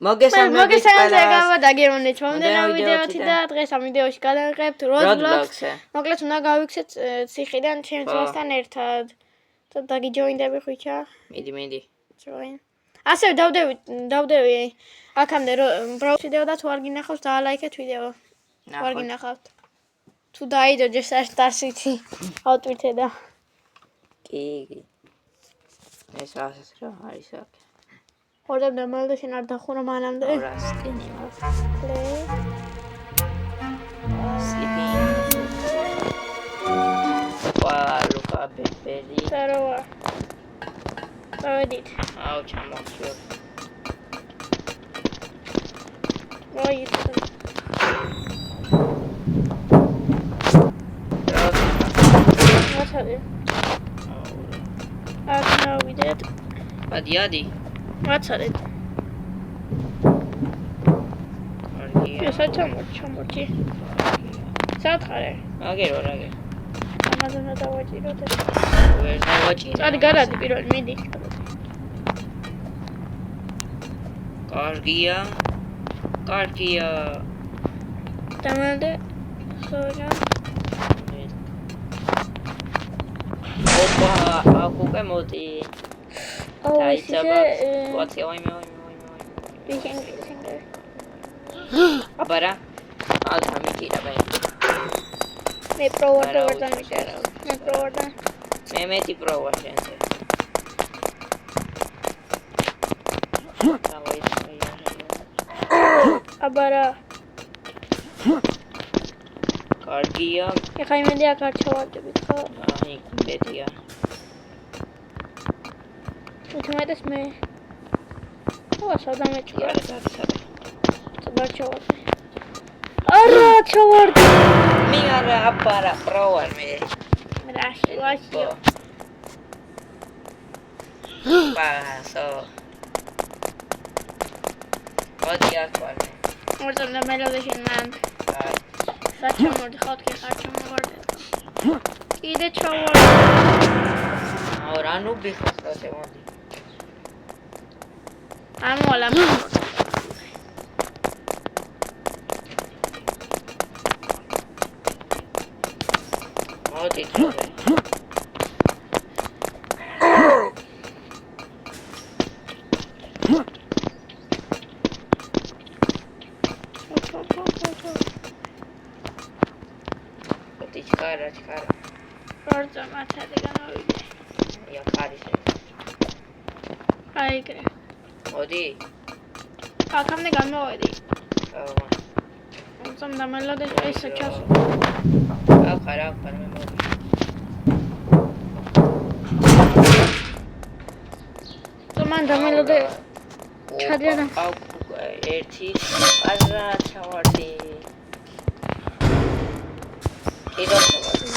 მოგესალმებით გავადაგებთ მომდევნო ვიდეოთი და დღეს ამ ვიდეოში გადავიღებთ Roblox. მოკლედ უნდა გავიქცეთ ციხიდან ჩემს ძმასთან ერთად. და დაგიჯოინდები ხუჩა? მიდი. Join. ასევე დავდევი აქამდე browse ვიდეო და თუ არ გინახავს დაალაიქეთ ვიდეო. თუ არ გინახავთ. თუ დაიდო ჯერ სტარსიცი ავტვირთე და კი. ეს ასეც რა არის აქ. ორდა დამალდა შენ არ დახურა მანამდე. რა სკინი მაქვს. Play. Luca Bebeli. Здорово. Проводить. Ау, чамоξу. Ой, What's happening? No, we did. Adiadi. What's happening? Yes, I chamorchi. Sathare. Agero. Amazon-ა დავაჭიროთ. ვერ დავაჭირე. წადი გარადი პირველ მიდი. კარგია. დამალდე. ხოჯა. ოპა, აკუკე მოდი. დაიწყება. ვაცი ვაიმე. ვიშენგე. აბარა. ალ ამიკირა ბაი. მე პროვარდა მიწერა. მე პროვარდა. მე მეტი პროვა შენზე. აბარა. კარგია. ეხა იმედი აქ არ ჩავარდებით ხო? აი, ბედია. უჩვენეს მე. ო, სადამეთია. სადარ ჩავარდი. არა, ჩავარდი. მე არა აბარა პროვარ მე. Gracias. Paso. Odia cuál. Ahorita me lo dejen man. Sacha mordijot que sacha morde. Y de chaval. Ahora no viejas lo hacemos. Amo la Modi trove. Chikara. Forza mata de ganovide. Ja karise. Aigre. Modi. Akamne ganovide. Som damelo de ese chas. Khara me modi. Toman damelo de chadera. ერთი არა ჩავარდი. კიდევ ჩავარდი.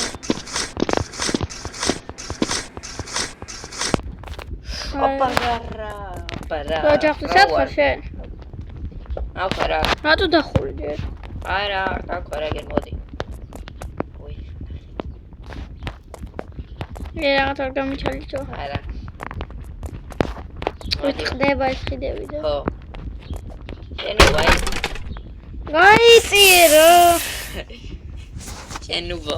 ოპარა. ოჯახი სათხარ შენ. აფარა. რატო დახური ჯერ? არა, გაკვრაგენ მოდი. ой. რაღაც არ გამიჩალიჭო. არა. ხდება ეს ხიდები და. ხო. Anyway. გაიწირო. Chenubo.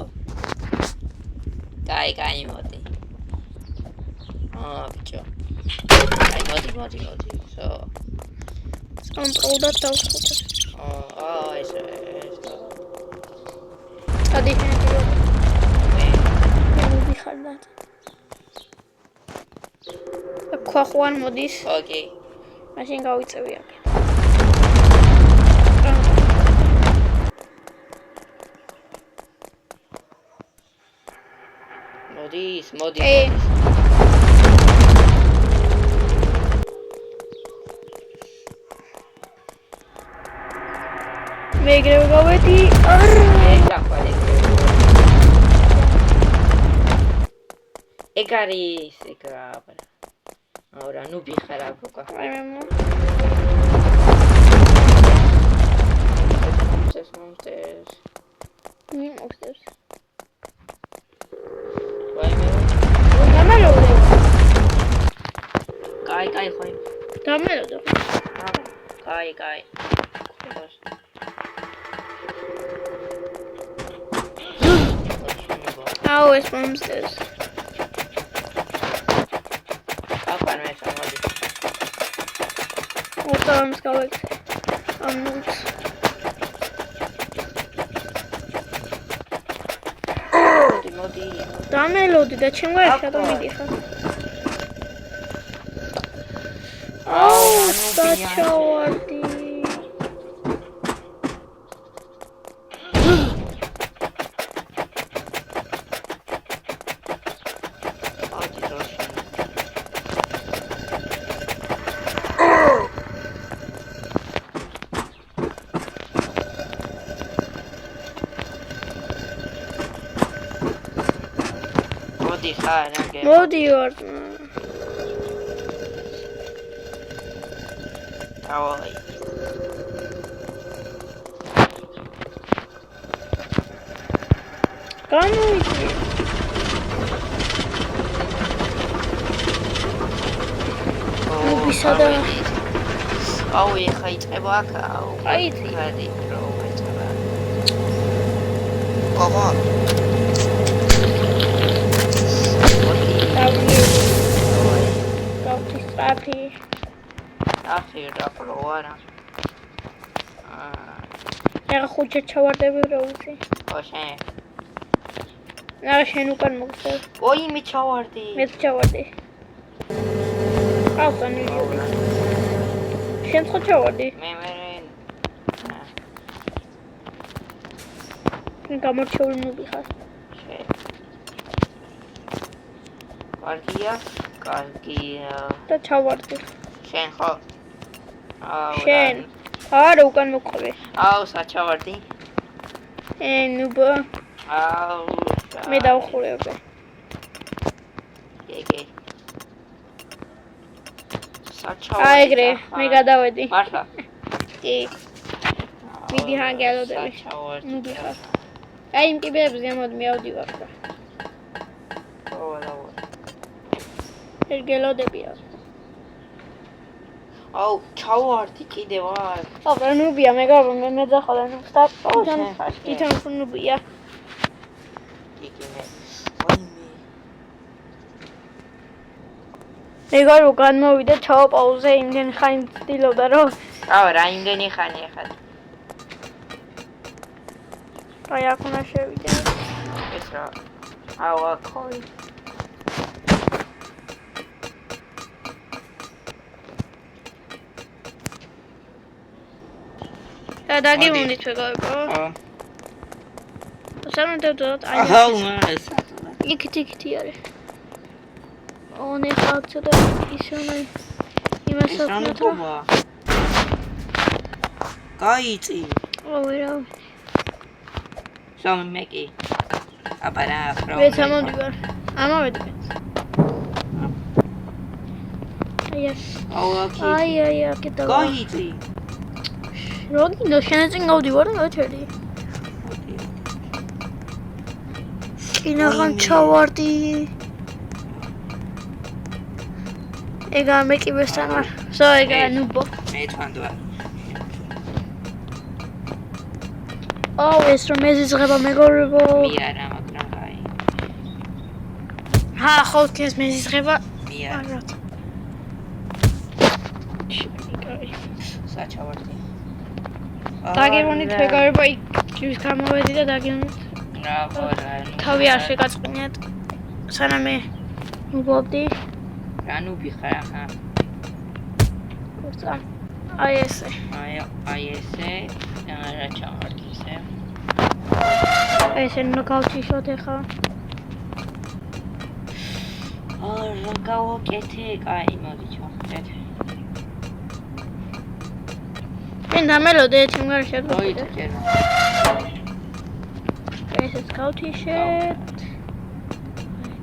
Kai მოდი. ბიჭო. მოდი. So. Controlda დავხუთა. ეს. ადიფინიტიო. მე ვიხარდა. ქვახვან მოდის. ოკეი. მაშინ გავიწევი აქ. მოდი. მე გრევ გავედი. ეგარი ეგრაბა. Ahora nu bixara coca. Ai meu. Montes. Montes. Vai meu. Dámelo. Cai, joder. Dámelo. კაი. აუ ეს მომსწრეს. აფარ მე სამოდი. უთამს გავეკ. ამუც. მოდი. დამელოდი და ჩემ გვერდ შედო მიდიხარ. აუ საჩავარდი. მოდი ვარ. ავაი. გამოვიდი. მობისადა. აუ ეხა იწყება აქ. აუ. აიცი. გადი რო მეწება. ყავა. Papi. Afir da provara. Era ხუჭა ჩავარდები როუზი. ოშე. რა შენ უკან მოგწევ. ოი მე ჩავარდი. მე ჩავარდი. ავსანი. შენ ხო ჩავარდი? მე გამორჩეული მობიხარ. პარტია კარგია. და ჩავარდი. შენ ხო? შენ. არა უკან მოყვე. აუ საჩავარდი. ნუბო. აუ. მე დავხურებე. გეგე. საჩავარდი. აიგრე, მე გადავედი. მართლა. კი. მიდი ჰანგელოდები. საჩავარდი. ნუბი ხარ. აი იმ კიბეებს ზემოთ მივდივარ. ერგელოდებია. აუ, ჩავარდი კიდე ვარ. აბა ნუბია მე მეძახალა ნუ სტაპ. თვითონ ნუბია. იგი მე. ვაიმე. ეგარ უკან მოვიდა ჩავაპაუზე იმდენ ხანი ცდილობდა რომ. აუ, რა იმდენი ხანი ახლა. აი აქ უნდა შევიდე. ეს რა. აუ, აქოი. დაგიმუნით ვეგავებო. ხო. სამუდოდ აი. აუ, მას. იქით არის. ონე ხალხო და ისონი. იმას აკეთებ. გაიწი. ოი რა. სამ მეკი. აბარა, პრო. მე სამოდივარ. ამავედი. აუ, აქ. აი, აკეთა. გაიწი. როდი შენ წინ გავდივარ და ჩერდი. კინაღან ჩავარდი. ეგა მე კიბესთან ვარ. ეგა ნუბო. მე თვანდვარ. აუ ეს რომ მეზიზღება მეგობრებო. მე არა მაგრამ აი. ხო ეს მეზიზღება. მე არა. საჩავარდი. დაგემონით მეგობრებო იქ გამოვედი და დაგემონით. რა ხარა. თავი არ შეგაწყვინეთ. სანამ მე ნუბობდი. რა ნუბი ხარ ახლა? კურსა. აი ესე. აი ესე. რა ჩავარდი ესე. აი ესე ნოკაუტიშოთ ახლა. რა გავაკეთე? კაი, მოდი ჩავხდეთ. მენ დამელოდე ჩემ გარ შეგვიდე. მოიწე ჯერ. ესეც გავთიშეთ.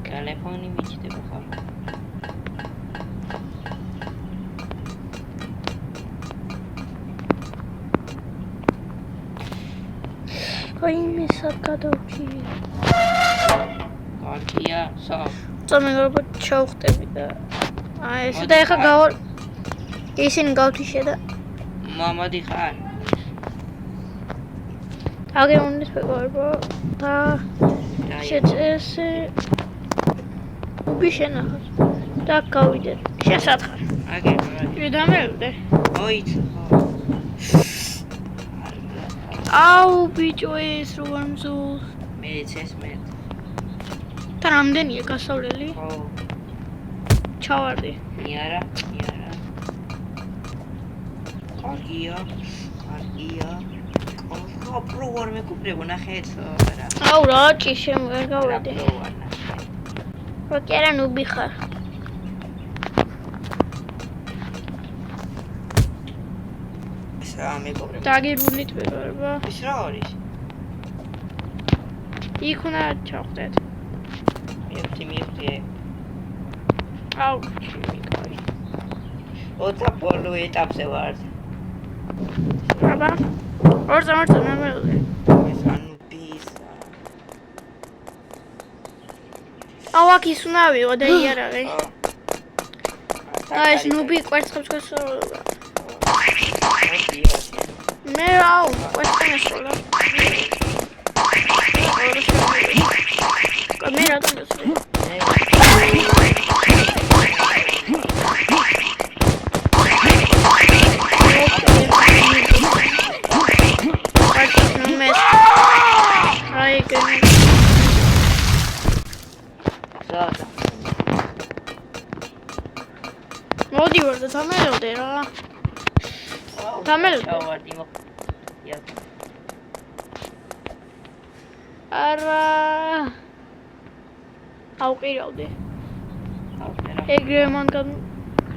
ტელეფონი მიჩდება ხარ. აი მე საკადოჩი. კარგია, სო. წამეგრობ ჩავხტები და აი ესე და ეხა ისინი გავთიშე და მამადი ხარ? აგეუნის მეგობრებო და შეწესე უბიშენახოს და გავიდეთ. შენ სად ხარ? აგერ. ვიდამევდე. მოიცა. აუ ბიჭო ეს როგორ მზულს. მეც ეს მე. და რამდენია გასავლელი? ხო. ჩავარდი. იარა. კარგია. ხო, პროვარ მეკუპრებო ნახეთ რა. აუ რაჭი შენ ვერ გავედი. რო კი არა ნუბი ხარ. რა მეკუპრებო? დაგირუნით მეგობრებო. ის რა არის? იქ უნდა ჩავხდეთ. მივხვდი. აუ ჩემი. ოცა ბოლო ეტაპზე ვარ. აბა. ორწა მომეულე. ეს ანუ პიზა. აუ აქ ის უნდა ავიღო და იარაღი. ეს ნუბი კვერცხებს გასწავლება. მე აუ კვერცხებს გასწავლება. მე რა დამესწრე? მოდი ვარ და დამელოდე რა. დამელოდე. ჩავარდი მო. არა. ავყირავდი. ეგრე მანქან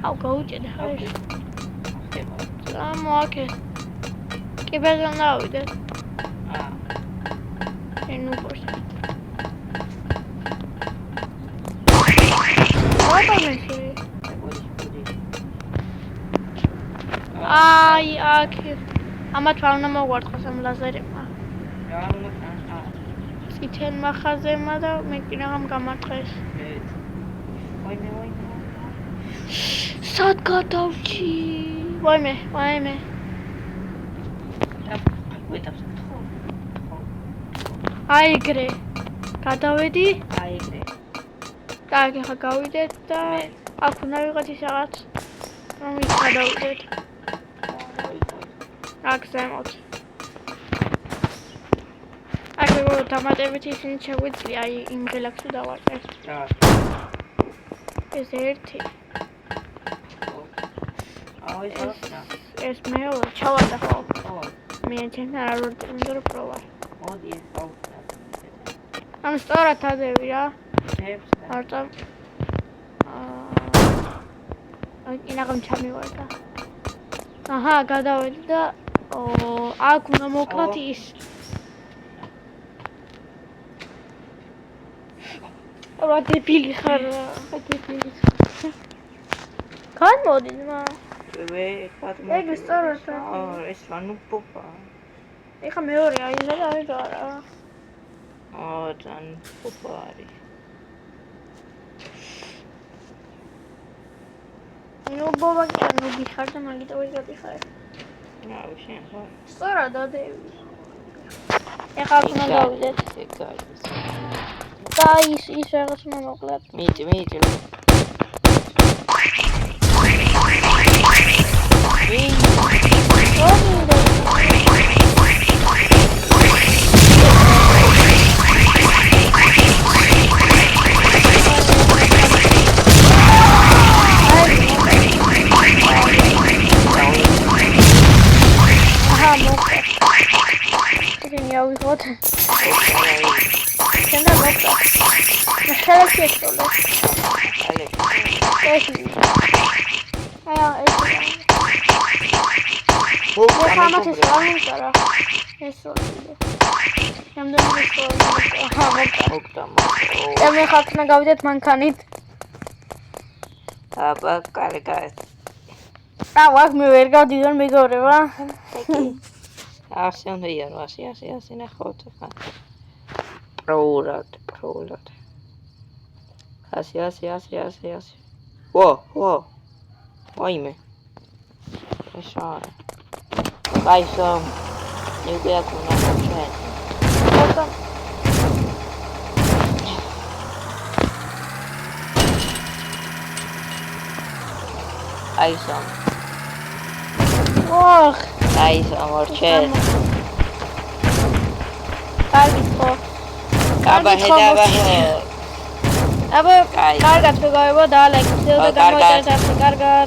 აუ გაუჭედე ხარ. მოაკე. კი ბეზან დავიდე. ნუ ბორს. რატომეში? აი აქ. ამათ რა უნდა მოგვარტყოს ამ ლაზერებმა? რა უნდა ხარ? წითელ მახაზემა და მე კი რამ გამარტყეს. ვაიმე. სად გადავჭი? ვაიმე. აი ეგრე. გადავედი? აი ეგრე. და ახლა გავიდეთ და აქ უნდა ვიღოთ ის რაღაც. რომ ის გადავიდეთ. აქ ზემოთ. აქ როგორ დამატებით ისინი შეგვიძლია აი იმ ღილაკს დავარყეს. ეს ერთი. ეს მეორე ჩავარდა ხო? მე ჩემ არ ვარ პროვა. მოდი ეს აუ. ამ სწორად ადევი რა. მარტო აი ინაღამ ჩამივარდა. აჰა, გადავედი და აქ უნდა მოკლათ ის. რა დებილი ხარ? განმოდი ძმა. ეგ სწორად. ეს ანუ პოპა. ეხა მეორე აილა და აი რა. ძალიან პოპა არის. ნუ ბობა კი არ ნუბი ხარ და მაგიტო ვიღები ხარ. აუ შენ ხო? სწორად ადევი. ეხა უნდა გავიდეთ. ეგ არის. და ის რაღაც უნდა მოკლათ. მიიტი. მე ხალხნა გავიდეთ მანქანით. აბა, კარგად. ვაგ მე ვერ გავდივარ მეგობრებო. ასე უნდა იარო, ასე ნახოთ ხა. პროურად. ასე. ვაიმე. ეს არა. კაისო. იუგე აქ უნდა მოჩვენ. ხოთა. კაისო. ოხ, კაისო მორჩენ. კარგით ხო? აბა ჰედაბა. აბა, კაი. კარგად ვიგავება და ლაიქს და კარგად. გამოიწერეთ ახლა კარგად.